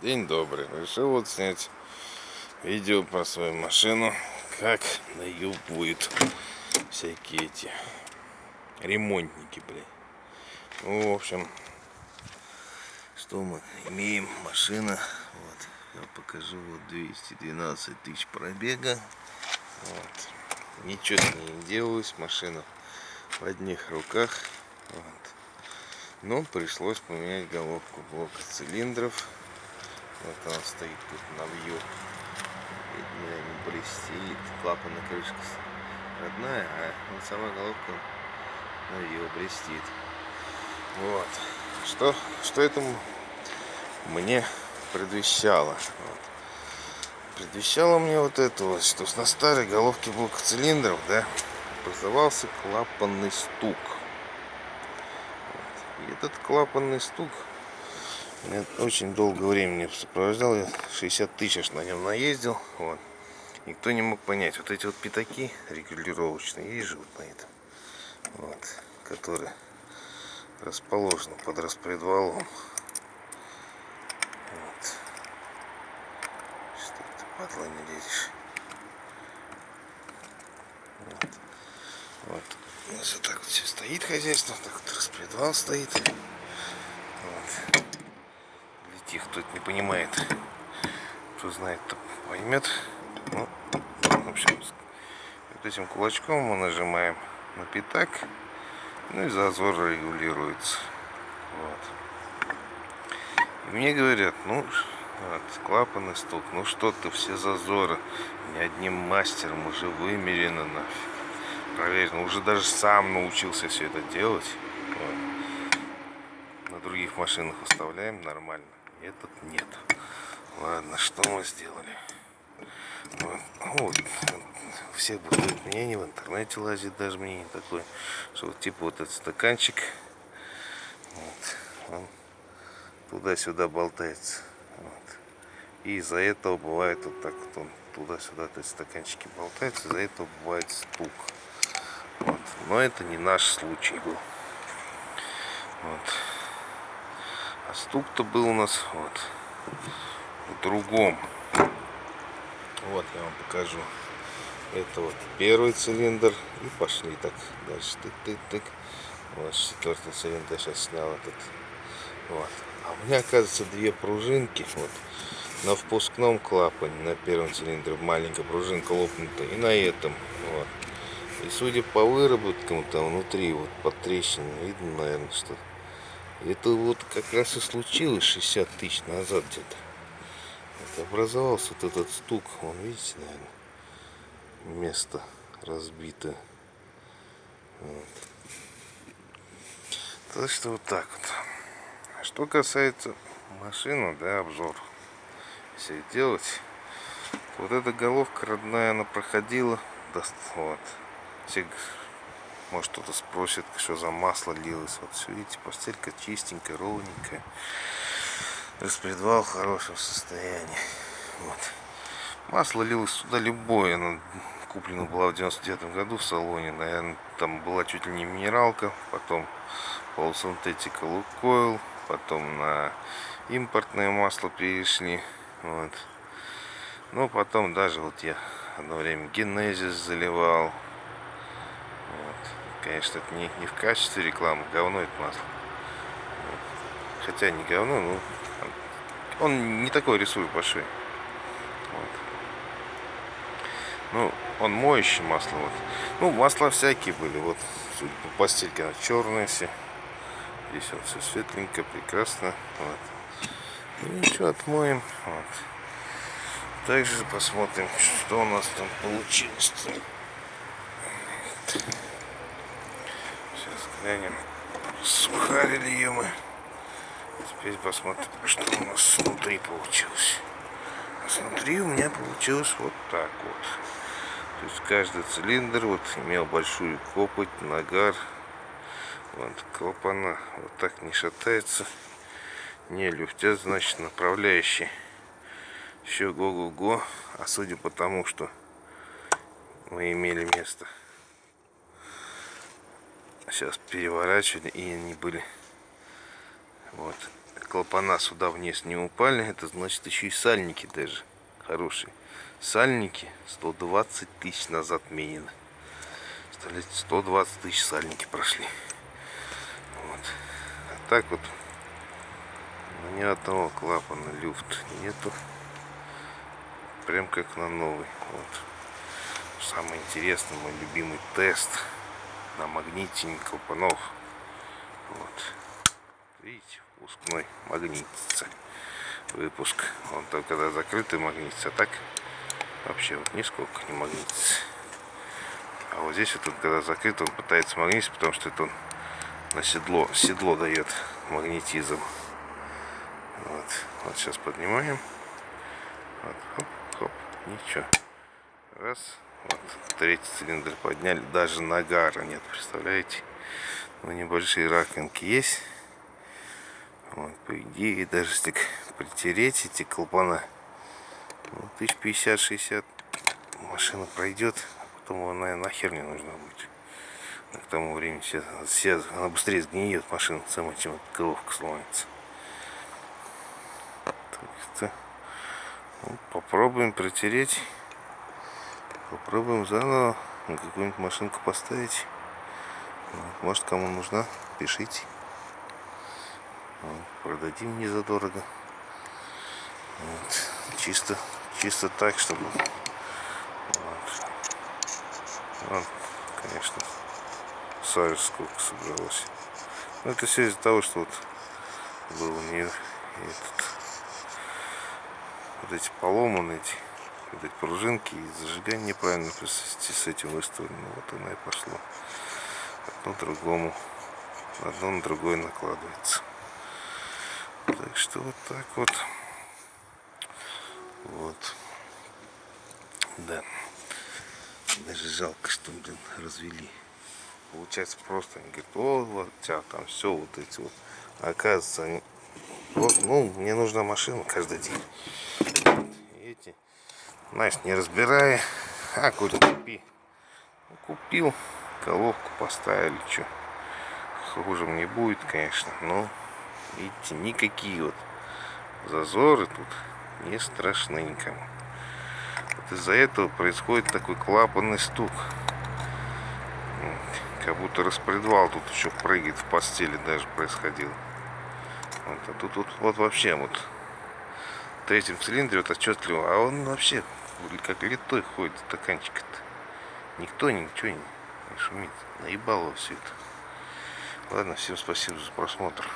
День добрый. Решил вот снять видео про свою машину, как наебывают всякие эти ремонтники, блин. Ну, в общем, что мы имеем? Машина, вот, я покажу, вот 212 тысяч пробега. Вот. Ничего с ней не делалось, машина в одних руках. Вот. Но пришлось поменять головку блока цилиндров. Вот она стоит тут на вью. Видно, не блестит. Клапанная крышка родная, а вот сама головка на вью блестит. Вот. Что это мне предвещало? Вот. Предвещало мне вот это вот, что на старой головке блока цилиндров, да, образовался клапанный стук. Вот. И этот клапанный стук меня очень долгое время не сопровождал. Я 60 тысяч на нем наездил. Вот. Никто не мог понять. Вот эти вот пятаки регулировочные, есть же вот на этом. Вот. Которые расположены под распредвалом. Вот. Что это, падла, не лезешь? Вот. Вот. У нас вот так вот все стоит хозяйство. Так вот распредвал стоит. Вот. Для тех, кто это не понимает. Кто знает, то поймет. Ну, в общем, вот этим кулачком мы нажимаем на пятак, ну и зазор регулируется. Вот. И мне говорят, ну, вот, клапанный стук, ну что-то, все зазоры ни одним мастером уже вымерено, нафиг, проверено. Уже даже сам научился все это делать. Вот. На других машинах оставляем нормально, этот нет. Ладно, что мы сделали? Вот. Все будут мнения, в интернете лазит даже мнение такое, что вот типа вот этот стаканчик, вот, он туда-сюда болтается. Вот. И из-за этого бывает вот так вот он туда-сюда, эти стаканчики болтаются, из-за этого бывает стук. Вот. Но это не наш случай был. Вот. А стук-то был у нас вот в другом. Вот я вам покажу. Это вот первый цилиндр. И пошли так дальше. Тык-тык-тык. Вот четвертый цилиндр я сейчас снял этот. Вот. А у меня, оказывается, две пружинки. Вот. На впускном клапане, на первом цилиндре маленькая пружинка лопнута. И на этом. Вот. И судя по выработкам там внутри, вот под трещиной, видно, наверное, что это вот как раз и случилось 60 тысяч назад где-то. Вот образовался вот этот стук. Вон, видите, наверное, место разбито. Вот. Так что вот так вот. Что касается машины, да, обзор. Если делать, вот эта головка родная, она проходила. Вот. Все, может, кто-то спросит, что за масло лилось. Вот все, видите, постелька чистенькая, ровненькая. Распредвал в хорошем состоянии. Вот. Масло лилось сюда любое. Оно куплено было в 99 году в салоне. Наверное, там была чуть ли не минералка. Потом полусинтетика Лукойл. Потом на импортное масло перешли. Вот. Но потом даже вот я одно время Генезис заливал. Вот. Конечно, это не в качестве рекламы. Говно это масло. Вот. Хотя не говно, но он не такой рисует большой. Вот. Ну, он моющий масло. Вот. Ну, масла всякие были. Вот, судя по постельке, она черная все. Здесь вот все светленько, прекрасно. Вот. Ну, ничего, отмоем. Вот. Также посмотрим, что у нас там получилось. Сейчас глянем. Сухарили ее мы. Теперь посмотрим, что у нас внутри получилось. Внутри у меня получилось вот так вот. То есть каждый цилиндр вот имел большую копоть, нагар. Вот клапана вот так не шатается, не люфтят, значит, направляющий еще го-го-го. А судя по тому, что мы имели место сейчас переворачивали, и они были вот клапана сюда вниз не упали, это значит еще и сальники даже хорошие. Сальники 120 тысяч назад менены. 120 тысяч сальники прошли. Вот. А так вот ни одного клапана люфт нету. Прям как на новый. Вот. Самый интересный, мой любимый тест на магнитине клапанов. Вот. Видите, впускной магнитится. Выпуск. Он там когда закрытый магнитится, а так вообще вот нисколько не магнитится. А вот здесь вот когда закрыт, он пытается магнититься, потому что это он на седло дает магнетизм. Вот сейчас поднимаем. Вот, хоп, хоп, ничего. Раз. Вот, третий цилиндр подняли. Даже нагара нет, представляете? Ну, небольшие раковинки есть. Вот, по идее, даже если притереть эти клапана, ну, 1050-60 машина пройдет. А потом она нахер не нужна будет. К тому времени она быстрее сгниет, машина, сама, чем эта головка сломается. Так что ну, попробуем протереть. Попробуем заново какую-нибудь машинку поставить. Вот, может, кому нужна, пишите. Вот, продадим не задорого. Вот, чисто так, чтобы вот, конечно, сажи сколько собралось. Но это все из-за того, что вот был у нее вот эти поломанные вот эти пружинки, и зажигание неправильно с этим выставлено. Вот она и пошло. Одно на другое накладывается. Так что вот так вот. Вот. Да. Даже жалко, что, блин, развели. Получается просто, они говорят, о, вот у тебя там все вот эти вот. А оказывается, они, вот, ну, мне нужна машина каждый день. И эти, знаешь, не разбирая, а куда купи. Ну, купил, головку поставили, что. Хуже мне будет, конечно, но, видите, никакие вот зазоры тут не страшны никому. Вот из-за этого происходит такой клапанный стук. Как будто распредвал тут еще прыгает в постели даже происходил. Вот, а тут вот вообще вот в третьем цилиндре вот отчетливо, а он вообще как литой ходит, стаканчик-то. Никто ничего не шумит. Наебало все это. Ладно, всем спасибо за просмотр.